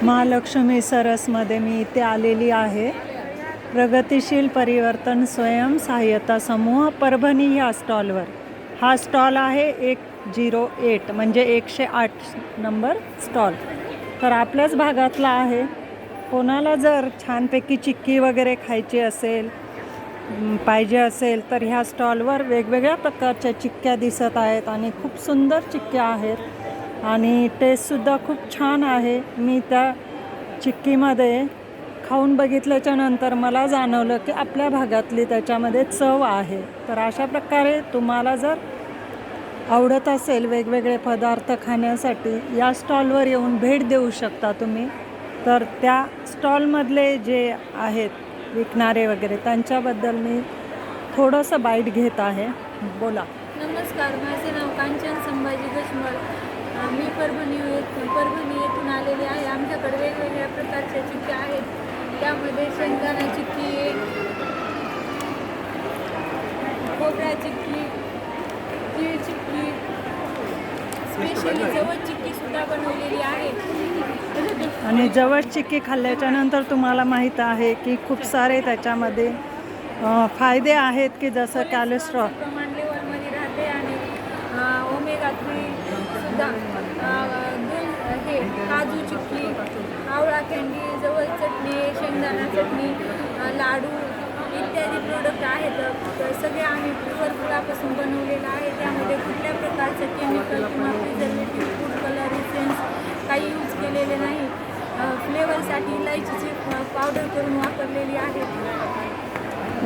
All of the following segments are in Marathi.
महालक्ष्मी सरसमध्ये मी इथे आलेली आहे. प्रगतिशील परिवर्तन स्वयंसहाय्यता समूह परभणी ह्या स्टॉलवर. हा स्टॉल आहे 108 म्हणजे 108 नंबर स्टॉल. तर आपल्याच भागातला आहे. कोणाला जर छानपैकी चिक्की वगैरे खायची असेल पाहिजे असेल तर ह्या स्टॉलवर वेगवेगळ्या प्रकारच्या चिक्क्या दिसत आहेत आणि खूप सुंदर चिक्क्या आहेत आणि टेस्टसुद्धा खूप छान आहे. मी त्या चिक्कीमध्ये खाऊन बघितल्याच्या नंतर मला जाणवलं की आपल्या भागातली त्याच्यामध्ये चव आहे. तर अशा प्रकारे तुम्हाला जर आवडत असेल वेगवेगळे पदार्थ खाण्यासाठी या स्टॉलवर येऊन भेट देऊ शकता तुम्ही. तर त्या स्टॉलमधले जे आहेत विकणारे वगैरे त्यांच्याबद्दल मी थोडंसं बाईट घेत आहे. बोला. नमस्कार, माझे नाव कांचन संभाजी गजमल. मी परभणी येथून आलेली आहे. आमच्याकडे वेगवेगळ्या प्रकारच्या चिक्क्या आहेत. त्यामध्ये शेंगदाणा चिक्की, खोबरा चिक्की, तीळ चिक्की, स्पेशली जवळ चिक्की सुद्धा बनवलेली आहे. आणि जवळ चिक्की खाल्ल्याच्या नंतर तुम्हाला माहीत आहे की खूप सारे त्याच्यामध्ये फायदे आहेत की जसं कॅलेस्ट्रॉल प्रमाण लेवलमध्ये राहते आणि ओमेगा 3 सुद्धा. हे काजू चिक्की, आवळा कँडी, जवळ चटणी, शेंगदाणा चटणी, लाडू इत्यादी प्रोडक्ट आहेत. तर सगळे आम्ही प्युअर गुळापासून बनवलेलं आहे. त्यामध्ये कुठल्या प्रकारचं केमिकल किंवा प्रिझर्वेटिव्ह, फूड कलर, इसेन्स काही यूज केलेले नाही. फ्लेवरसाठी इलायचीची पावडर करून वापरलेली आहे.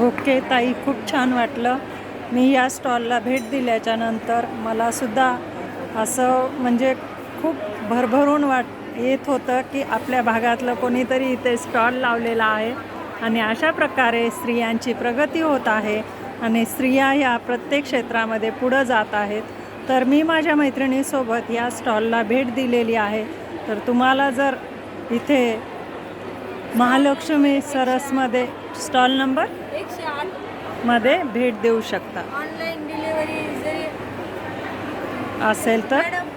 ओके ताई, खूप छान वाटलं. मी या स्टॉलला भेट दिल्याच्या नंतर मलासुद्धा असं म्हणजे खूप भरभरून येत होतं की आपल्या भागातलं कोणीतरी इथे स्टॉल लावलेला आहे आणि अशा प्रकारे स्त्रियांची प्रगती होत आहे आणि स्त्रिया ह्या प्रत्येक क्षेत्रामध्ये पुढं जात आहेत. तर मी माझ्या मैत्रिणीसोबत या स्टॉलला भेट दिलेली आहे. तर तुम्हाला जर इथे महालक्ष्मी सरसमध्ये स्टॉल नंबर 108 मध्ये भेट देऊ शकता. ऑनलाईन डिलिव्हरी जरी असेल तर मॅडम